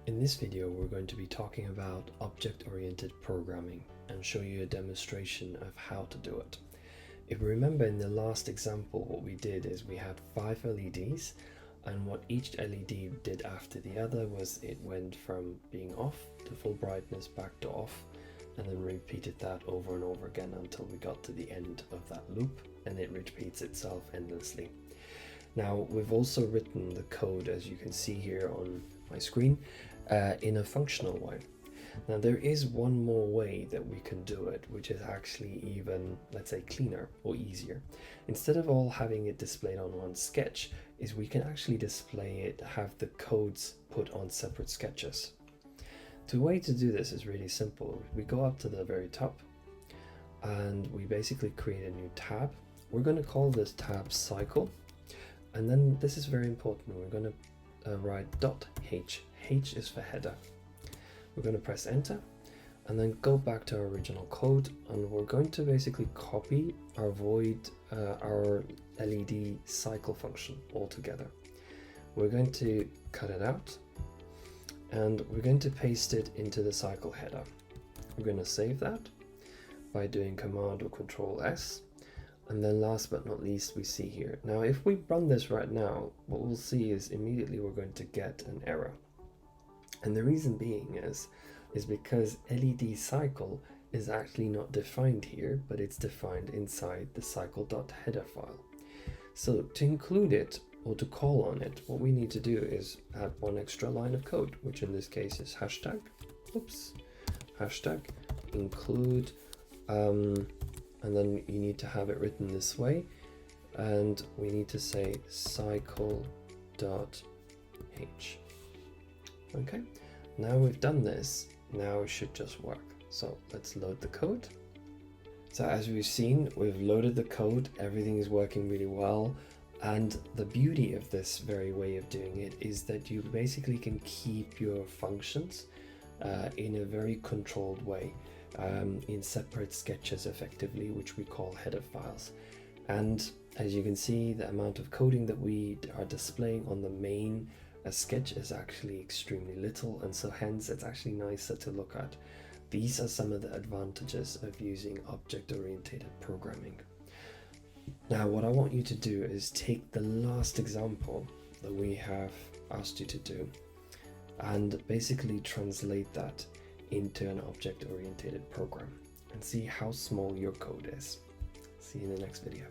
In this video, we're going to be talking about object-oriented programming and show you a demonstration of how to do it. If you remember in the last example, what we did is we had 5 LEDs, and what each LED did after the other was it went from being off to full brightness back to off, and then repeated that over and over again until we got to the end of that loop, and it repeats itself endlessly. Now, we've also written the code, as you can see here on my screen, in a functional way. Now, there is one more way that we can do it, which is actually even, let's say, cleaner or easier. Instead of all having it displayed on one sketch, is we can actually display it, have the codes put on separate sketches. The way to do this is really simple. We go up to the very top and we basically create a new tab. We're going to call this tab cycle. And then this is very important. We're going to write .h. H is for header. We're going to press enter and then go back to our original code, and we're going to basically copy our void, our LED cycle function altogether. We're going to cut it out and we're going to paste it into the cycle header. We're going to save that by doing Command or Control S. And then last but not least, we see here. Now, if we run this right now, what we'll see is immediately we're going to get an error. And the reason being is because LED cycle is actually not defined here, but it's defined inside the cycle.header file. So to include it or to call on it, what we need to do is add one extra line of code, which in this case is hashtag include, and then you need to have it written this way, and we need to say cycle.h. Okay, now we've done this, now it should just work. So let's load the code. So as we've seen, we've loaded the code, everything is working really well. And the beauty of this very way of doing it is that you basically can keep your functions in a very controlled way, in separate sketches effectively, which we call header files. And as you can see, the amount of coding that we are displaying on the main sketch is actually extremely little, and so hence it's actually nicer to look at. These are some of the advantages of using object-oriented programming. Now, what I want you to do is take the last example that we have asked you to do and basically translate that into an object-oriented program and see how small your code is. See you in the next video.